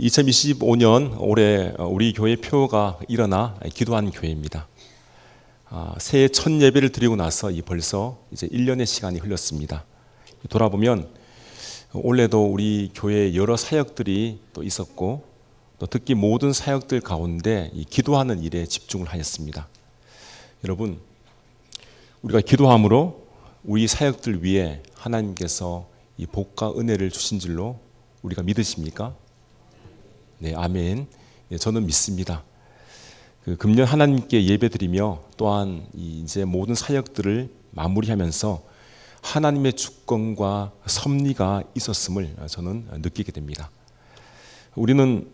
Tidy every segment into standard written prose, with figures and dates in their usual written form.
2025년 올해 우리 교회 표가 일어나 기도하는 교회입니다. 새해 첫 예배를 드리고 나서 벌써 이제 1년의 시간이 흘렀습니다. 돌아보면 올해도 우리 교회에 여러 사역들이 또 있었고, 또 특히 모든 사역들 가운데 이 기도하는 일에 집중을 하였습니다. 여러분, 우리가 기도함으로 우리 사역들 위에 하나님께서 이 복과 은혜를 주신 줄로 우리가 믿으십니까? 네, 아멘. 네, 저는 믿습니다. 금년 하나님께 예배드리며 또한 이제 모든 사역들을 마무리하면서 하나님의 주권과 섭리가 있었음을 저는 느끼게 됩니다. 우리는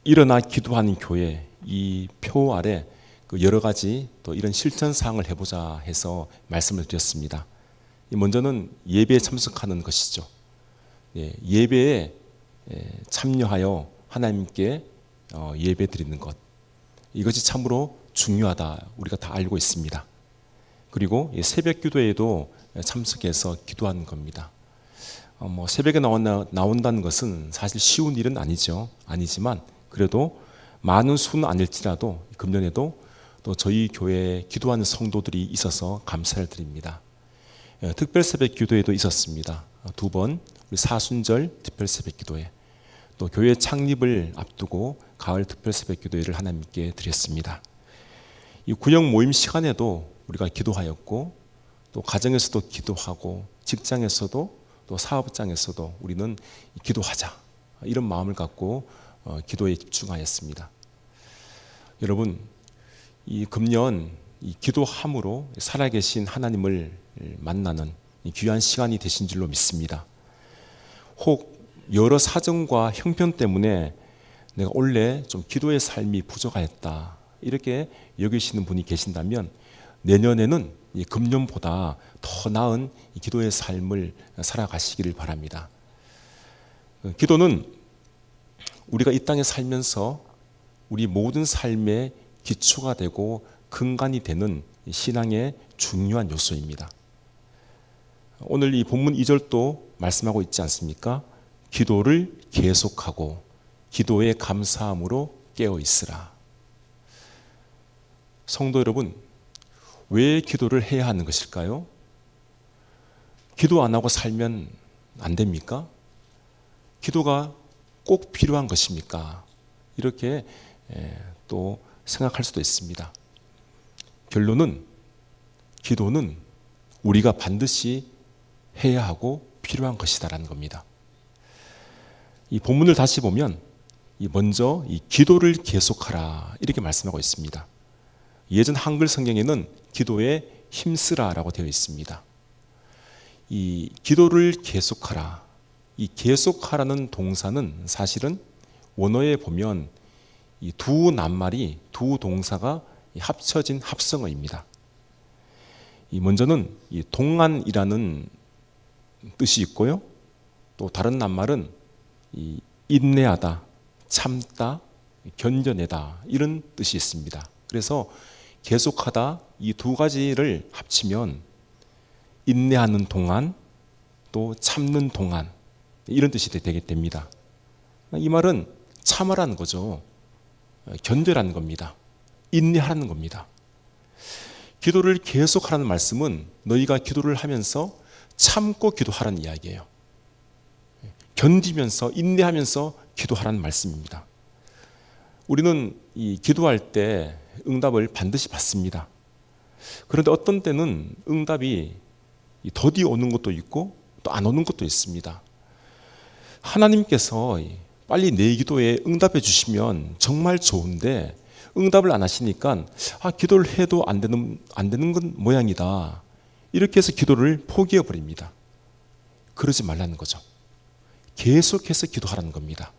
일어나 기도하는 교회 이 표 아래 여러 가지 또 이런 실천 사항을 해보자 해서 말씀을 드렸습니다. 먼저는 예배에 참석하는 것이죠. 예배에 참여하여 하나님께 예배 드리는 것, 이것이 참으로 중요하다 우리가 다 알고 있습니다. 그리고 새벽 기도에도 참석해서 기도하는 겁니다. 새벽에 나온다는 것은 사실 쉬운 일은 아니지만 그래도 많은 수는 아닐지라도 금년에도 또 저희 교회에 기도하는 성도들이 있어서 감사를 드립니다. 특별 새벽 기도회도 있었습니다. 2번 우리 사순절 특별 새벽 기도회, 또 교회 창립을 앞두고 가을 특별 새벽 기도회를 하나님께 드렸습니다. 이 구역 모임 시간에도 우리가 기도하였고, 또 가정에서도 기도하고, 직장에서도 또 사업장에서도 우리는 기도하자 이런 마음을 갖고 기도에 집중하였습니다. 여러분, 이 금년 이 기도함으로 살아계신 하나님을 만나는 귀한 시간이 되신 줄로 믿습니다. 혹 여러 사정과 형편 때문에 내가 원래 좀 기도의 삶이 부족하였다 이렇게 여기시는 분이 계신다면 내년에는 금년보다 더 나은 기도의 삶을 살아가시기를 바랍니다. 기도는 우리가 이 땅에 살면서 우리 모든 삶의 기초가 되고 근간이 되는 신앙의 중요한 요소입니다. 오늘 이 본문 2절도 말씀하고 있지 않습니까? 기도를 계속하고 기도에 감사함으로 깨어 있으라. 성도 여러분, 왜 기도를 해야 하는 것일까요? 기도 안 하고 살면 안 됩니까? 기도가 꼭 필요한 것입니까? 이렇게 또 생각할 수도 있습니다. 결론은 기도는 우리가 반드시 해야 하고 필요한 것이다라는 겁니다. 이 본문을 다시 보면 먼저 이 기도를 계속하라 이렇게 말씀하고 있습니다. 예전 한글 성경에는 기도에 힘쓰라라고 되어 있습니다. 이 기도를 계속하라, 이 계속하라는 동사는 사실은 원어에 보면 이 두 낱말이 두 동사가 합쳐진 합성어입니다. 먼저는 이 동안이라는 뜻이 있고요, 또 다른 낱말은 인내하다, 참다, 견뎌내다 이런 뜻이 있습니다. 그래서 계속하다 이 두 가지를 합치면 인내하는 동안, 또 참는 동안 이런 뜻이 되게 됩니다. 이 말은 참으라는 거죠. 견뎌라는 겁니다. 인내하라는 겁니다. 기도를 계속하라는 말씀은 너희가 기도를 하면서 참고 기도하라는 이야기예요. 견디면서 인내하면서 기도하라는 말씀입니다. 우리는 이 기도할 때 응답을 반드시 받습니다. 그런데 어떤 때는 응답이 더디 오는 것도 있고 또 안 오는 것도 있습니다. 하나님께서 빨리 내 기도에 응답해 주시면 정말 좋은데 응답을 안 하시니까 기도를 해도 안 되는 건 모양이다 이렇게 해서 기도를 포기해 버립니다. 그러지 말라는 거죠. 계속해서 기도하라는 겁니다.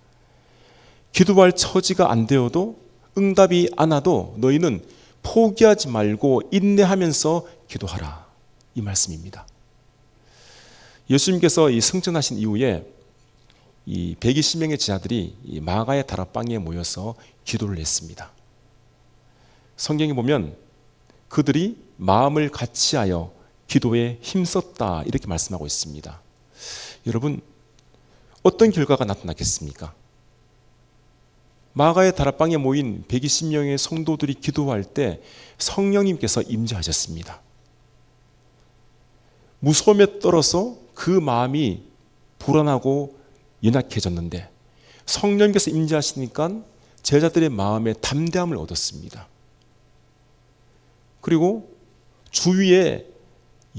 기도할 처지가 안 되어도 응답이 안 와도 너희는 포기하지 말고 인내하면서 기도하라 이 말씀입니다. 예수님께서 승천하신 이후에 이 120명의 제자들이 이 마가의 다락방에 모여서 기도를 했습니다. 성경에 보면 그들이 마음을 같이하여 기도에 힘썼다 이렇게 말씀하고 있습니다. 여러분, 어떤 결과가 나타났겠습니까? 마가의 다락방에 모인 120명의 성도들이 기도할 때 성령님께서 임재하셨습니다. 무서움에 떨어서 그 마음이 불안하고 연약해졌는데 성령님께서 임재하시니까 제자들의 마음에 담대함을 얻었습니다. 그리고 주위에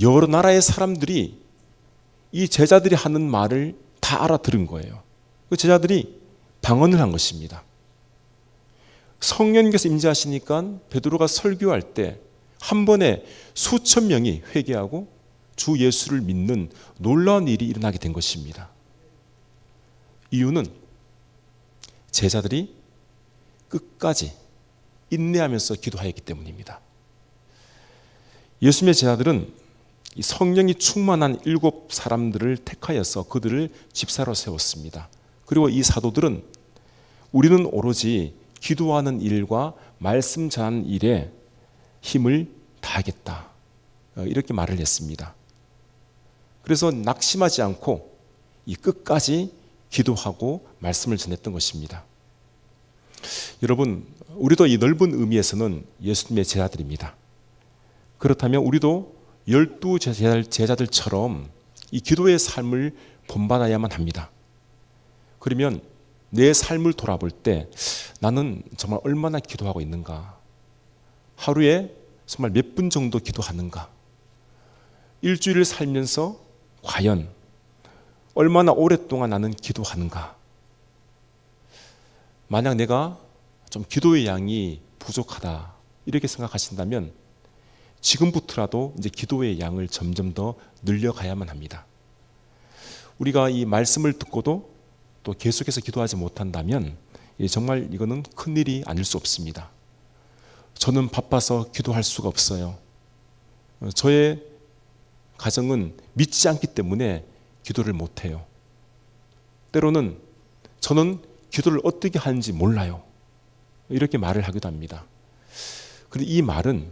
여러 나라의 사람들이 이 제자들이 하는 말을 다 알아들은 거예요. 그 제자들이 방언을 한 것입니다. 성령님께서 임재하시니까 베드로가 설교할 때 한 번에 수천 명이 회개하고 주 예수를 믿는 놀라운 일이 일어나게 된 것입니다. 이유는 제자들이 끝까지 인내하면서 기도하였기 때문입니다. 예수님의 제자들은 성령이 충만한 7 사람들을 택하여서 그들을 집사로 세웠습니다. 그리고 이 사도들은 우리는 오로지 기도하는 일과 말씀 전하는 일에 힘을 다하겠다, 이렇게 말을 했습니다. 그래서 낙심하지 않고 이 끝까지 기도하고 말씀을 전했던 것입니다. 여러분, 우리도 이 넓은 의미에서는 예수님의 제자들입니다. 그렇다면 우리도 12 제자들처럼 이 기도의 삶을 본받아야만 합니다. 그러면 내 삶을 돌아볼 때 나는 정말 얼마나 기도하고 있는가? 하루에 정말 몇 분 정도 기도하는가? 일주일을 살면서 과연 얼마나 오랫동안 나는 기도하는가? 만약 내가 좀 기도의 양이 부족하다 이렇게 생각하신다면 지금부터라도 이제 기도의 양을 점점 더 늘려가야만 합니다. 우리가 이 말씀을 듣고도 또 계속해서 기도하지 못한다면 정말 이거는 큰일이 아닐 수 없습니다. 저는 바빠서 기도할 수가 없어요. 저의 가정은 믿지 않기 때문에 기도를 못해요. 때로는 저는 기도를 어떻게 하는지 몰라요. 이렇게 말을 하기도 합니다. 그런데 이 말은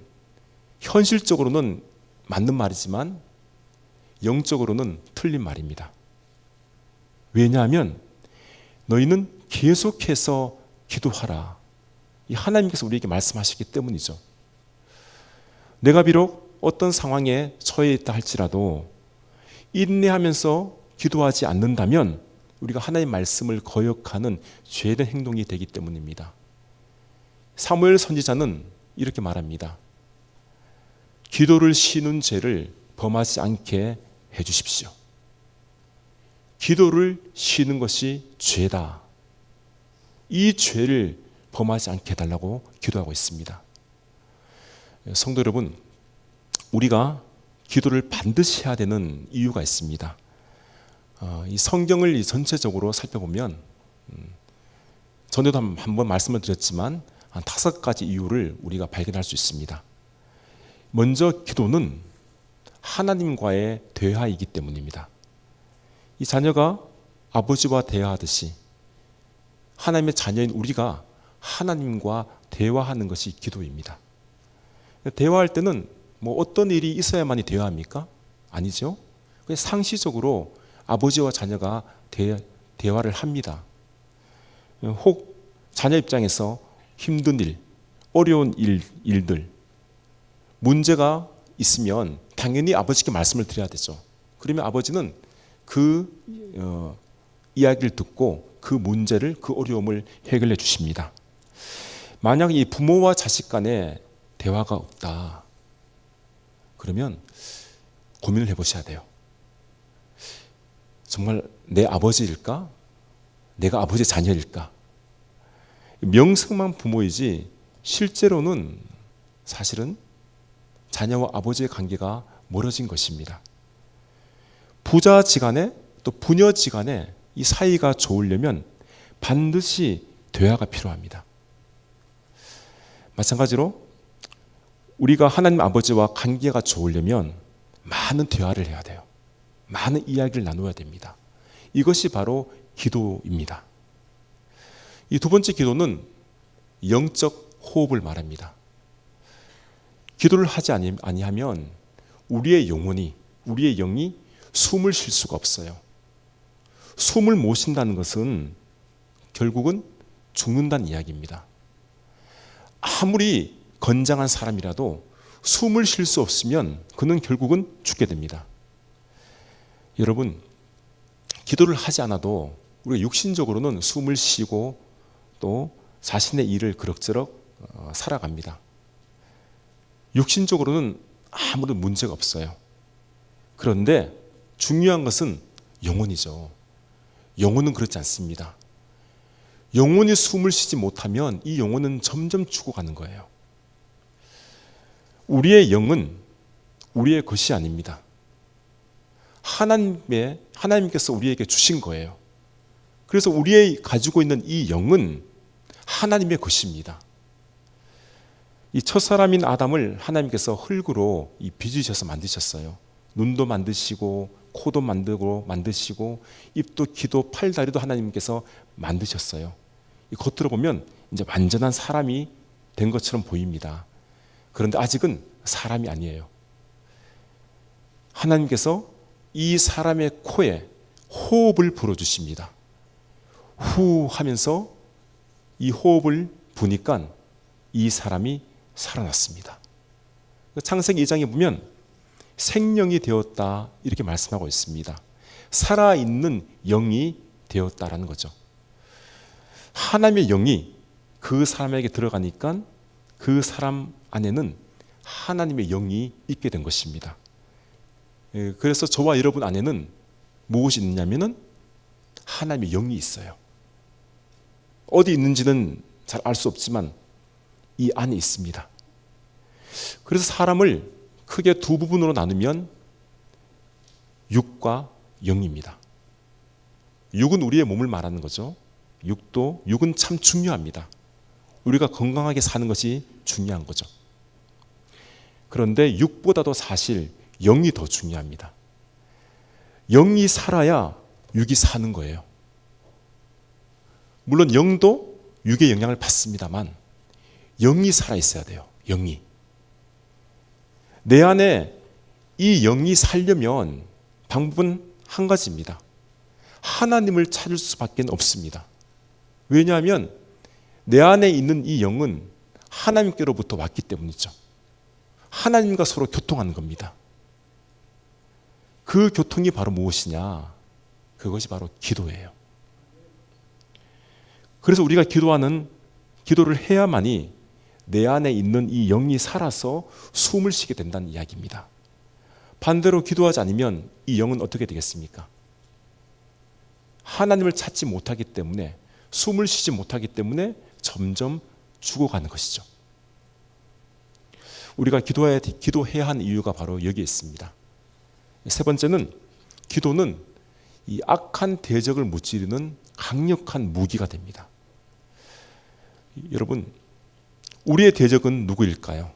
현실적으로는 맞는 말이지만 영적으로는 틀린 말입니다. 왜냐하면 너희는 계속해서 기도하라. 이 하나님께서 우리에게 말씀하시기 때문이죠. 내가 비록 어떤 상황에 처해 있다 할지라도 인내하면서 기도하지 않는다면 우리가 하나님의 말씀을 거역하는 죄된 행동이 되기 때문입니다. 사무엘 선지자는 이렇게 말합니다. 기도를 쉬는 죄를 범하지 않게 해주십시오. 기도를 쉬는 것이 죄다. 이 죄를 범하지 않게 해달라고 기도하고 있습니다. 성도 여러분, 우리가 기도를 반드시 해야 되는 이유가 있습니다. 이 성경을 전체적으로 살펴보면 전에도 한번 말씀을 드렸지만 한 5가지 이유를 우리가 발견할 수 있습니다. 먼저 기도는 하나님과의 대화이기 때문입니다. 이 자녀가 아버지와 대화하듯이 하나님의 자녀인 우리가 하나님과 대화하는 것이 기도입니다. 대화할 때는 뭐 어떤 일이 있어야만이 대화합니까? 아니죠. 그냥 상시적으로 아버지와 자녀가 대화를 합니다. 혹 자녀 입장에서 힘든 일, 어려운 일들, 문제가 있으면 당연히 아버지께 말씀을 드려야 되죠. 그러면 아버지는 그 이야기를 듣고 그 문제를, 그 어려움을 해결해 주십니다. 만약 이 부모와 자식 간에 대화가 없다, 그러면 고민을 해보셔야 돼요. 정말 내 아버지일까? 내가 아버지의 자녀일까? 명성만 부모이지 실제로는 사실은 자녀와 아버지의 관계가 멀어진 것입니다. 부자지간에 또 부녀지간에 이 사이가 좋으려면 반드시 대화가 필요합니다. 마찬가지로 우리가 하나님 아버지와 관계가 좋으려면 많은 대화를 해야 돼요. 많은 이야기를 나눠야 됩니다. 이것이 바로 기도입니다. 이 2번째 기도는 영적 호흡을 말합니다. 기도를 하지 아니하면 우리의 영혼이, 우리의 영이 숨을 쉴 수가 없어요. 숨을 못 쉰다는 것은 결국은 죽는다는 이야기입니다. 아무리 건장한 사람이라도 숨을 쉴 수 없으면 그는 결국은 죽게 됩니다. 여러분, 기도를 하지 않아도 우리가 육신적으로는 숨을 쉬고 또 자신의 일을 그럭저럭 살아갑니다. 육신적으로는 아무런 문제가 없어요. 그런데 중요한 것은 영혼이죠. 영혼은 그렇지 않습니다. 영혼이 숨을 쉬지 못하면 이 영혼은 점점 죽어가는 거예요. 우리의 영은 우리의 것이 아닙니다. 하나님께서 우리에게 주신 거예요. 그래서 우리의 가지고 있는 이 영은 하나님의 것입니다. 이 첫사람인 아담을 하나님께서 흙으로 빚으셔서 만드셨어요. 눈도 만드시고 코도 만드시고 입도 귀도 팔 다리도 하나님께서 만드셨어요. 이 겉으로 보면 이제 완전한 사람이 된 것처럼 보입니다. 그런데 아직은 사람이 아니에요. 하나님께서 이 사람의 코에 호흡을 불어주십니다. 후 하면서 이 호흡을 부니까 이 사람이 살아났습니다. 창세기 2장에 보면 생명이 되었다 이렇게 말씀하고 있습니다. 살아있는 영이 되었다라는 거죠. 하나님의 영이 그 사람에게 들어가니까 그 사람 안에는 하나님의 영이 있게 된 것입니다. 그래서 저와 여러분 안에는 무엇이 있느냐면은 하나님의 영이 있어요. 어디 있는지는 잘 알 수 없지만 이 안에 있습니다. 그래서 사람을 크게 두 부분으로 나누면 육과 영입니다. 육은 우리의 몸을 말하는 거죠. 육은 참 중요합니다. 우리가 건강하게 사는 것이 중요한 거죠. 그런데 육보다도 사실 영이 더 중요합니다. 영이 살아야 육이 사는 거예요. 물론 영도 육의 영향을 받습니다만 영이 살아있어야 돼요. 영이. 내 안에 이 영이 살려면 방법은 한 가지입니다. 하나님을 찾을 수밖에 없습니다. 왜냐하면 내 안에 있는 이 영은 하나님께로부터 왔기 때문이죠. 하나님과 서로 교통하는 겁니다. 그 교통이 바로 무엇이냐? 그것이 바로 기도예요. 그래서 우리가 기도를 해야만이 내 안에 있는 이 영이 살아서 숨을 쉬게 된다는 이야기입니다. 반대로 기도하지 않으면 이 영은 어떻게 되겠습니까? 하나님을 찾지 못하기 때문에, 숨을 쉬지 못하기 때문에 점점 죽어가는 것이죠. 우리가 기도해야 하는 이유가 바로 여기에 있습니다. 세 번째는, 기도는 이 악한 대적을 무찌르는 강력한 무기가 됩니다. 여러분, 우리의 대적은 누구일까요?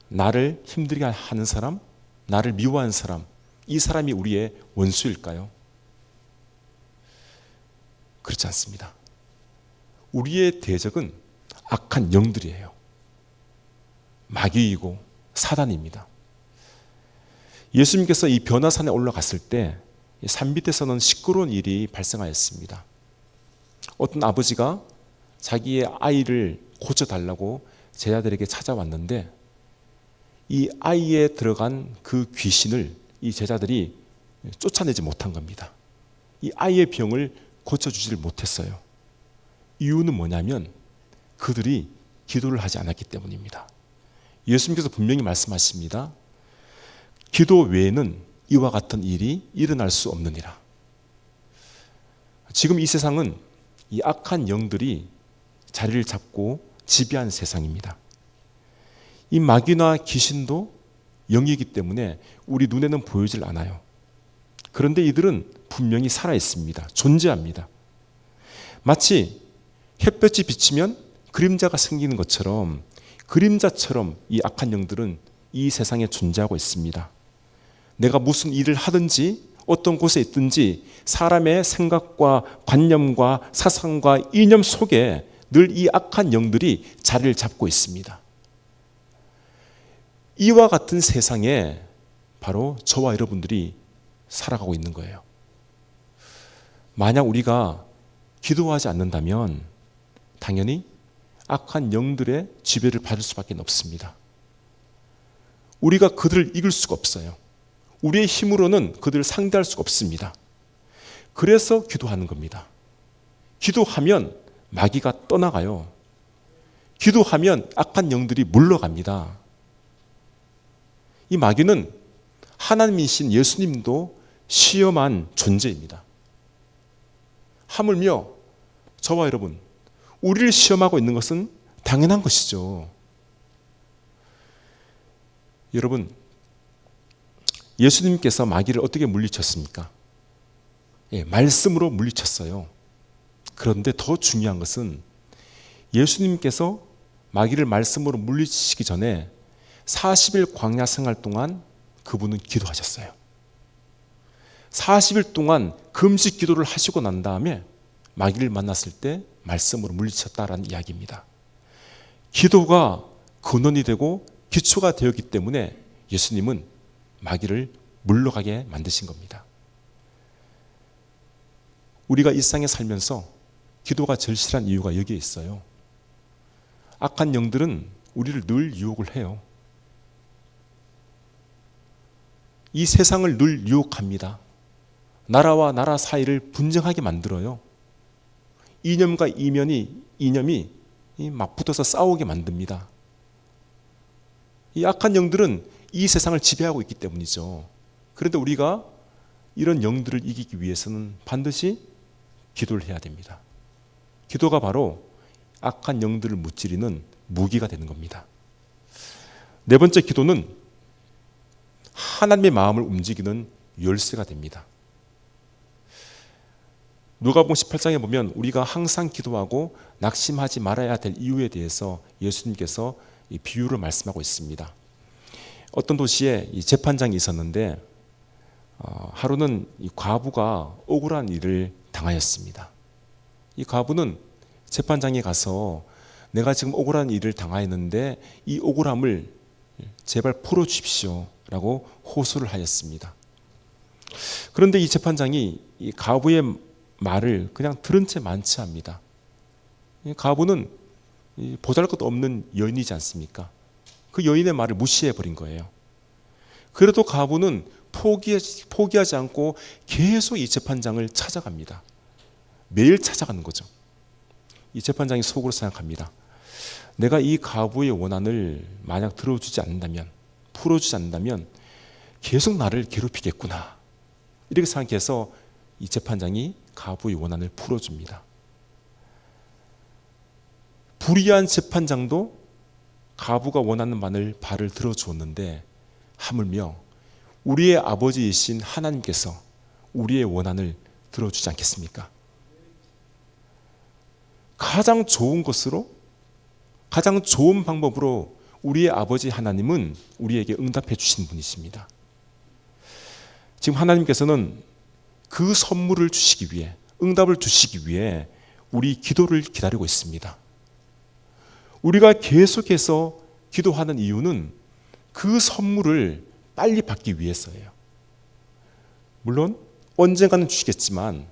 나를 힘들게 하는 사람, 나를 미워하는 사람, 이 사람이 우리의 원수일까요? 그렇지 않습니다. 우리의 대적은 악한 영들이에요. 마귀이고 사단입니다. 예수님께서 이 변화산에 올라갔을 때 산 밑에서는 시끄러운 일이 발생하였습니다. 어떤 아버지가 자기의 아이를 고쳐달라고 제자들에게 찾아왔는데 이 아이에 들어간 그 귀신을 이 제자들이 쫓아내지 못한 겁니다. 이 아이의 병을 고쳐주지를 못했어요. 이유는 뭐냐면 그들이 기도를 하지 않았기 때문입니다. 예수님께서 분명히 말씀하십니다. 기도 외에는 이와 같은 일이 일어날 수 없느니라. 지금 이 세상은 이 악한 영들이 자리를 잡고 지배하는 세상입니다. 이 마귀나 귀신도 영이기 때문에 우리 눈에는 보이질 않아요. 그런데 이들은 분명히 살아있습니다. 존재합니다. 마치 햇볕이 비치면 그림자가 생기는 것처럼, 그림자처럼 이 악한 영들은 이 세상에 존재하고 있습니다. 내가 무슨 일을 하든지 어떤 곳에 있든지 사람의 생각과 관념과 사상과 이념 속에 늘 이 악한 영들이 자리를 잡고 있습니다. 이와 같은 세상에 바로 저와 여러분들이 살아가고 있는 거예요. 만약 우리가 기도하지 않는다면 당연히 악한 영들의 지배를 받을 수밖에 없습니다. 우리가 그들을 이길 수가 없어요. 우리의 힘으로는 그들을 상대할 수가 없습니다. 그래서 기도하는 겁니다. 기도하면 마귀가 떠나가요. 기도하면 악한 영들이 물러갑니다. 이 마귀는 하나님이신 예수님도 시험한 존재입니다. 하물며 저와 여러분, 우리를 시험하고 있는 것은 당연한 것이죠. 여러분, 예수님께서 마귀를 어떻게 물리쳤습니까? 말씀으로 물리쳤어요. 그런데 더 중요한 것은 예수님께서 마귀를 말씀으로 물리치시기 전에 40일 광야 생활 동안 그분은 기도하셨어요. 40일 동안 금식 기도를 하시고 난 다음에 마귀를 만났을 때 말씀으로 물리쳤다라는 이야기입니다. 기도가 근원이 되고 기초가 되었기 때문에 예수님은 마귀를 물러가게 만드신 겁니다. 우리가 일상에 살면서 기도가 절실한 이유가 여기에 있어요. 악한 영들은 우리를 늘 유혹을 해요. 이 세상을 늘 유혹합니다. 나라와 나라 사이를 분쟁하게 만들어요. 이념과 이념이 막 붙어서 싸우게 만듭니다. 이 악한 영들은 이 세상을 지배하고 있기 때문이죠. 그런데 우리가 이런 영들을 이기기 위해서는 반드시 기도를 해야 됩니다. 기도가 바로 악한 영들을 무찌르는 무기가 되는 겁니다. 네 번째, 기도는 하나님의 마음을 움직이는 열쇠가 됩니다. 누가복음 18장에 보면 우리가 항상 기도하고 낙심하지 말아야 될 이유에 대해서 예수님께서 이 비유를 말씀하고 있습니다. 어떤 도시에 이 재판장이 있었는데 하루는 이 과부가 억울한 일을 당하였습니다. 이 과부는 재판장에 가서 내가 지금 억울한 일을 당하였는데 이 억울함을 제발 풀어주십시오 라고 호소를 하였습니다. 그런데 이 재판장이 이 과부의 말을 그냥 들은 채 만취합니다. 이 과부는 보잘것도 없는 여인이지 않습니까? 그 여인의 말을 무시해버린 거예요. 그래도 과부는 포기하지 않고 계속 이 재판장을 찾아갑니다. 매일 찾아가는 거죠. 이 재판장이 속으로 생각합니다. 내가 이 과부의 원한을 만약 들어주지 않는다면, 풀어주지 않는다면 계속 나를 괴롭히겠구나. 이렇게 생각해서 이 재판장이 과부의 원한을 풀어줍니다. 불의한 재판장도 과부가 원하는 바를 들어주었는데 하물며 우리의 아버지이신 하나님께서 우리의 원한을 들어주지 않겠습니까? 가장 좋은 것으로, 가장 좋은 방법으로 우리의 아버지 하나님은 우리에게 응답해 주신 분이십니다. 지금 하나님께서는 그 선물을 주시기 위해, 응답을 주시기 위해 우리 기도를 기다리고 있습니다. 우리가 계속해서 기도하는 이유는 그 선물을 빨리 받기 위해서예요. 물론 언젠가는 주시겠지만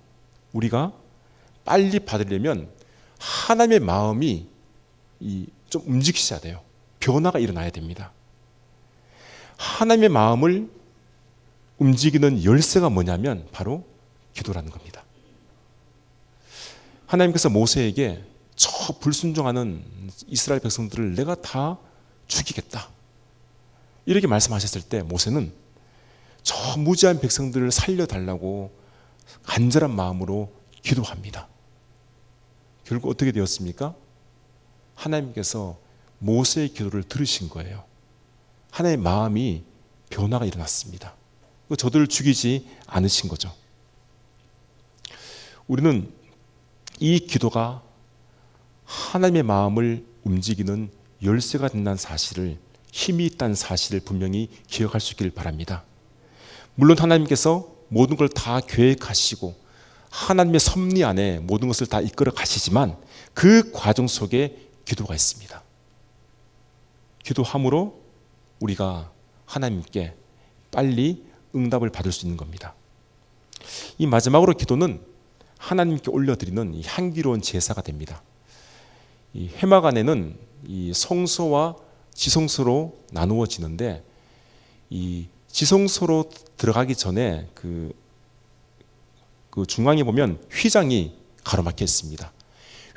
우리가 빨리 받으려면 하나님의 마음이 좀 움직이셔야 돼요. 변화가 일어나야 됩니다. 하나님의 마음을 움직이는 열쇠가 뭐냐면 바로 기도라는 겁니다. 하나님께서 모세에게 저 불순종하는 이스라엘 백성들을 내가 다 죽이겠다, 이렇게 말씀하셨을 때 모세는 저 무지한 백성들을 살려달라고 간절한 마음으로 기도합니다. 결국 어떻게 되었습니까? 하나님께서 모세의 기도를 들으신 거예요. 하나님의 마음이 변화가 일어났습니다. 저들을 죽이지 않으신 거죠. 우리는 이 기도가 하나님의 마음을 움직이는 열쇠가 된다는 사실을, 힘이 있다는 사실을 분명히 기억할 수 있기를 바랍니다. 물론 하나님께서 모든 걸 다 계획하시고 하나님의 섭리 안에 모든 것을 다 이끌어 가시지만 그 과정 속에 기도가 있습니다. 기도함으로 우리가 하나님께 빨리 응답을 받을 수 있는 겁니다. 이 마지막으로 기도는 하나님께 올려드리는 이 향기로운 제사가 됩니다. 이 회막안에는 이 성소와 지성소로 나누어지는데, 이 지성소로 들어가기 전에 그 중앙에 보면 휘장이 가로막혀 있습니다.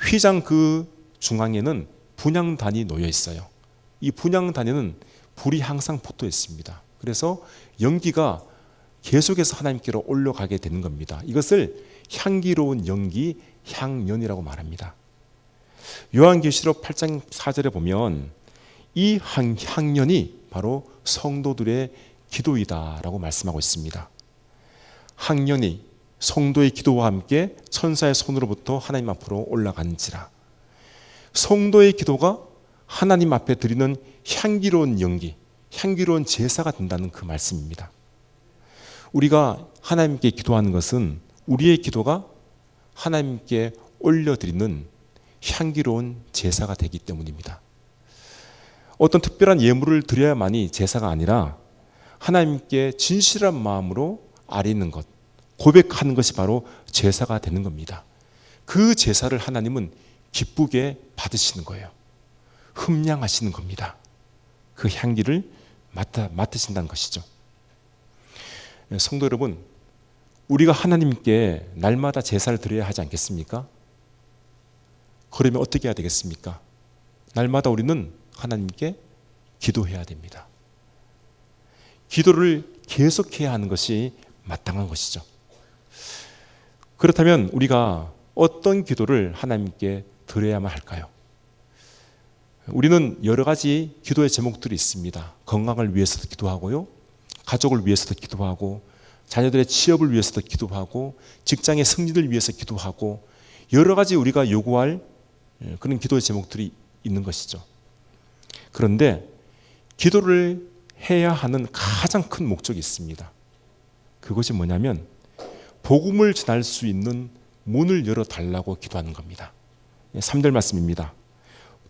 휘장 그 중앙에는 분향단이 놓여 있어요. 이 분향단에는 불이 항상 붙어 있습니다. 그래서 연기가 계속해서 하나님께로 올라가게 되는 겁니다. 이것을 향기로운 연기, 향연이라고 말합니다. 요한계시록 8장 4절에 보면 이 향연이 바로 성도들의 기도이다라고 말씀하고 있습니다. 향연이 성도의 기도와 함께 천사의 손으로부터 하나님 앞으로 올라간지라. 성도의 기도가 하나님 앞에 드리는 향기로운 연기, 향기로운 제사가 된다는 그 말씀입니다. 우리가 하나님께 기도하는 것은 우리의 기도가 하나님께 올려드리는 향기로운 제사가 되기 때문입니다. 어떤 특별한 예물을 드려야만이 제사가 아니라 하나님께 진실한 마음으로 아뢰는 것, 고백하는 것이 바로 제사가 되는 겁니다. 그 제사를 하나님은 기쁘게 받으시는 거예요. 흠량하시는 겁니다. 그 향기를 맡으신다는 것이죠. 성도 여러분, 우리가 하나님께 날마다 제사를 드려야 하지 않겠습니까? 그러면 어떻게 해야 되겠습니까? 날마다 우리는 하나님께 기도해야 됩니다. 기도를 계속해야 하는 것이 마땅한 것이죠. 그렇다면 우리가 어떤 기도를 하나님께 드려야만 할까요? 우리는 여러 가지 기도의 제목들이 있습니다. 건강을 위해서도 기도하고요, 가족을 위해서도 기도하고, 자녀들의 취업을 위해서도 기도하고, 직장의 승리를 위해서 기도하고, 여러 가지 우리가 요구할 그런 기도의 제목들이 있는 것이죠. 그런데 기도를 해야 하는 가장 큰 목적이 있습니다. 그것이 뭐냐면 복음을 전할 수 있는 문을 열어달라고 기도하는 겁니다. 3절 말씀입니다.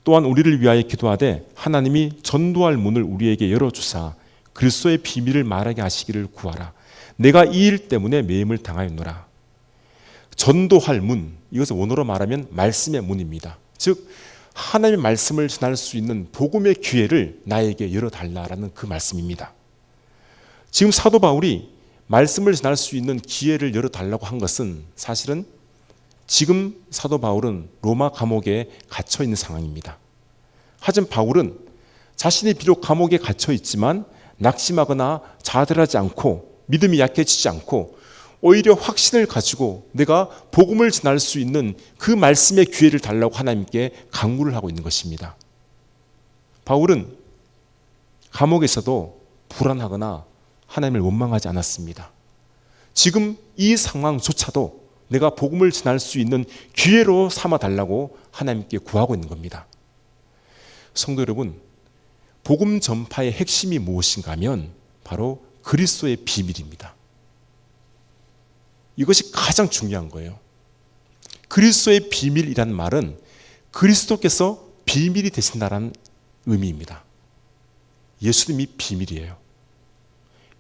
또한 우리를 위하여 기도하되 하나님이 전도할 문을 우리에게 열어주사 그리스도의 비밀을 말하게 하시기를 구하라. 내가 이 일 때문에 매임을 당하였노라. 전도할 문, 이것을 원어로 말하면 말씀의 문입니다. 즉 하나님의 말씀을 전할 수 있는 복음의 기회를 나에게 열어달라라는 그 말씀입니다. 지금 사도 바울이 말씀을 전할 수 있는 기회를 열어달라고 한 것은 사실은 지금 사도 바울은 로마 감옥에 갇혀 있는 상황입니다. 하지만 바울은 자신이 비록 감옥에 갇혀 있지만 낙심하거나 자들하지 않고 믿음이 약해지지 않고 오히려 확신을 가지고 내가 복음을 전할 수 있는 그 말씀의 기회를 달라고 하나님께 간구를 하고 있는 것입니다. 바울은 감옥에서도 불안하거나 하나님을 원망하지 않았습니다. 지금 이 상황조차도 내가 복음을 전할 수 있는 기회로 삼아달라고 하나님께 구하고 있는 겁니다. 성도 여러분, 복음 전파의 핵심이 무엇인가 하면 바로 그리스도의 비밀입니다. 이것이 가장 중요한 거예요. 그리스도의 비밀이란 말은 그리스도께서 비밀이 되신다는 의미입니다. 예수님이 비밀이에요.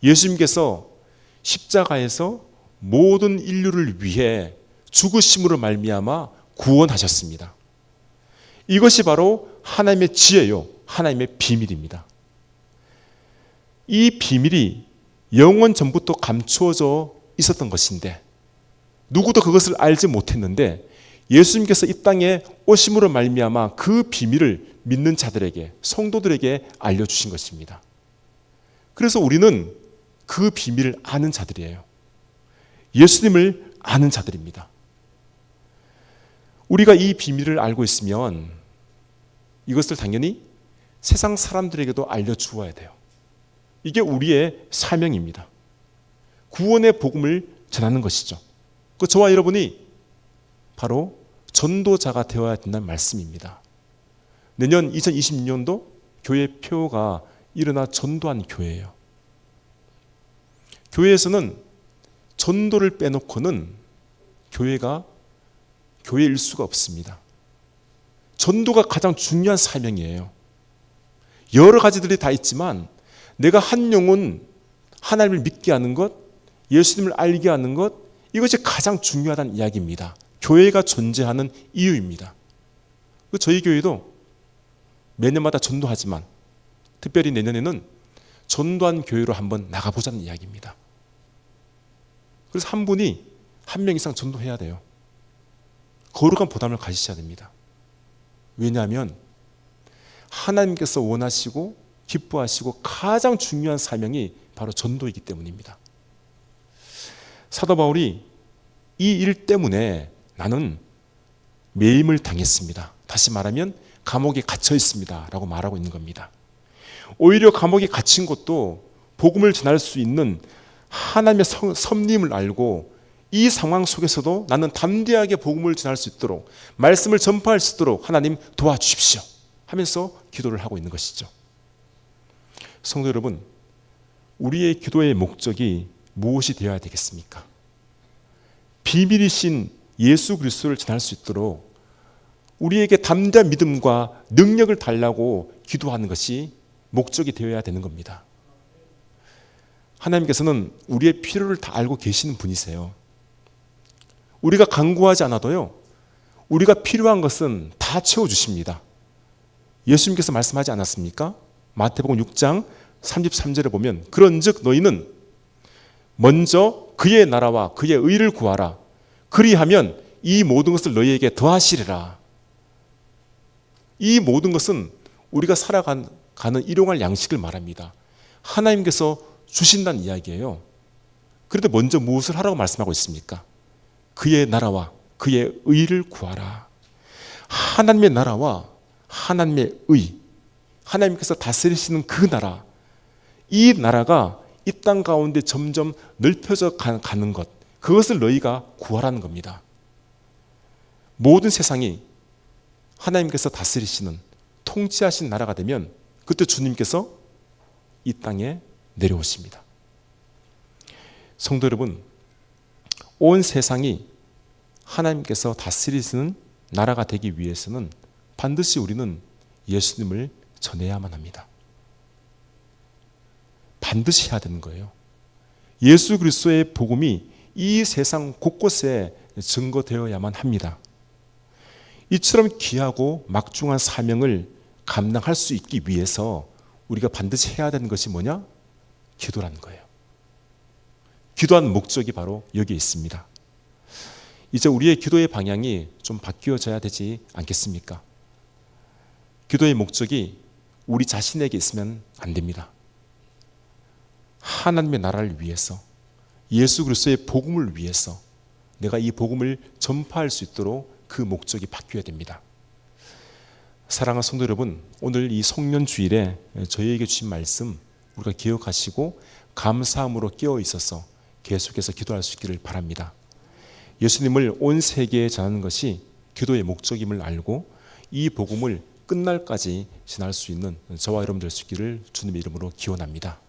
예수님께서 십자가에서 모든 인류를 위해 죽으심으로 말미암아 구원하셨습니다. 이것이 바로 하나님의 지혜요, 하나님의 비밀입니다. 이 비밀이 영원 전부터 감추어져 있었던 것인데 누구도 그것을 알지 못했는데 예수님께서 이 땅에 오심으로 말미암아 그 비밀을 믿는 자들에게, 성도들에게 알려주신 것입니다. 그래서 우리는 그 비밀을 아는 자들이에요. 예수님을 아는 자들입니다. 우리가 이 비밀을 알고 있으면 이것을 당연히 세상 사람들에게도 알려주어야 돼요. 이게 우리의 사명입니다. 구원의 복음을 전하는 것이죠. 그 저와 여러분이 바로 전도자가 되어야 된다는 말씀입니다. 내년 2026년도 교회 표가 일어나 전도한 교회예요. 교회에서는 전도를 빼놓고는 교회일 수가 없습니다. 전도가 가장 중요한 사명이에요. 여러 가지들이 다 있지만 내가 한 영혼 하나님을 믿게 하는 것, 예수님을 알게 하는 것, 이것이 가장 중요하다는 이야기입니다. 교회가 존재하는 이유입니다. 저희 교회도 매년마다 전도하지만 특별히 내년에는 전도한 교회로 한번 나가보자는 이야기입니다. 그래서 한 분이 한 명 이상 전도해야 돼요. 거룩한 부담을 가지셔야 됩니다. 왜냐하면 하나님께서 원하시고 기뻐하시고 가장 중요한 사명이 바로 전도이기 때문입니다. 사도 바울이 이 일 때문에 나는 매임을 당했습니다. 다시 말하면 감옥에 갇혀 있습니다 라고 말하고 있는 겁니다. 오히려 감옥에 갇힌 것도 복음을 전할 수 있는 하나님의 섭리임을 알고 이 상황 속에서도 나는 담대하게 복음을 전할 수 있도록, 말씀을 전파할 수 있도록 하나님 도와주십시오 하면서 기도를 하고 있는 것이죠. 성도 여러분, 우리의 기도의 목적이 무엇이 되어야 되겠습니까? 비밀이신 예수 그리스도를 전할 수 있도록 우리에게 담대한 믿음과 능력을 달라고 기도하는 것이 목적이 되어야 되는 겁니다. 하나님께서는 우리의 필요를 다 알고 계시는 분이세요. 우리가 간구하지 않아도요, 우리가 필요한 것은 다 채워주십니다. 예수님께서 말씀하지 않았습니까? 마태복음 6장 33절에 보면 그런즉 너희는 먼저 그의 나라와 그의 의를 구하라. 그리하면 이 모든 것을 너희에게 더하시리라. 이 모든 것은 우리가 살아가는 일용할 양식을 말합니다. 하나님께서 주신다는 이야기예요. 그런데 먼저 무엇을 하라고 말씀하고 있습니까? 그의 나라와 그의 의를 구하라. 하나님의 나라와 하나님의 의, 하나님께서 다스리시는 그 나라, 이 나라가 이 땅 가운데 점점 넓혀져 가는 것, 그것을 너희가 구하라는 겁니다. 모든 세상이 하나님께서 다스리시는, 통치하신 나라가 되면 그때 주님께서 이 땅에 내려오십니다. 성도 여러분, 온 세상이 하나님께서 다스리시는 나라가 되기 위해서는 반드시 우리는 예수님을 전해야만 합니다. 반드시 해야 되는 거예요. 예수 그리스도의 복음이 이 세상 곳곳에 증거되어야만 합니다. 이처럼 귀하고 막중한 사명을 감당할 수 있기 위해서 우리가 반드시 해야 되는 것이 뭐냐? 기도라는 거예요. 기도하는 목적이 바로 여기에 있습니다. 이제 우리의 기도의 방향이 좀 바뀌어져야 되지 않겠습니까? 기도의 목적이 우리 자신에게 있으면 안 됩니다. 하나님의 나라를 위해서, 예수 그리스도의 복음을 위해서 내가 이 복음을 전파할 수 있도록 그 목적이 바뀌어야 됩니다. 사랑하는 성도 여러분, 오늘 이 송년주일에 저희에게 주신 말씀 우리가 기억하시고 감사함으로 깨어 있어서 계속해서 기도할 수 있기를 바랍니다. 예수님을 온 세계에 전하는 것이 기도의 목적임을 알고 이 복음을 끝날까지 전할 수 있는 저와 여러분 될 수 있기를 주님의 이름으로 기원합니다.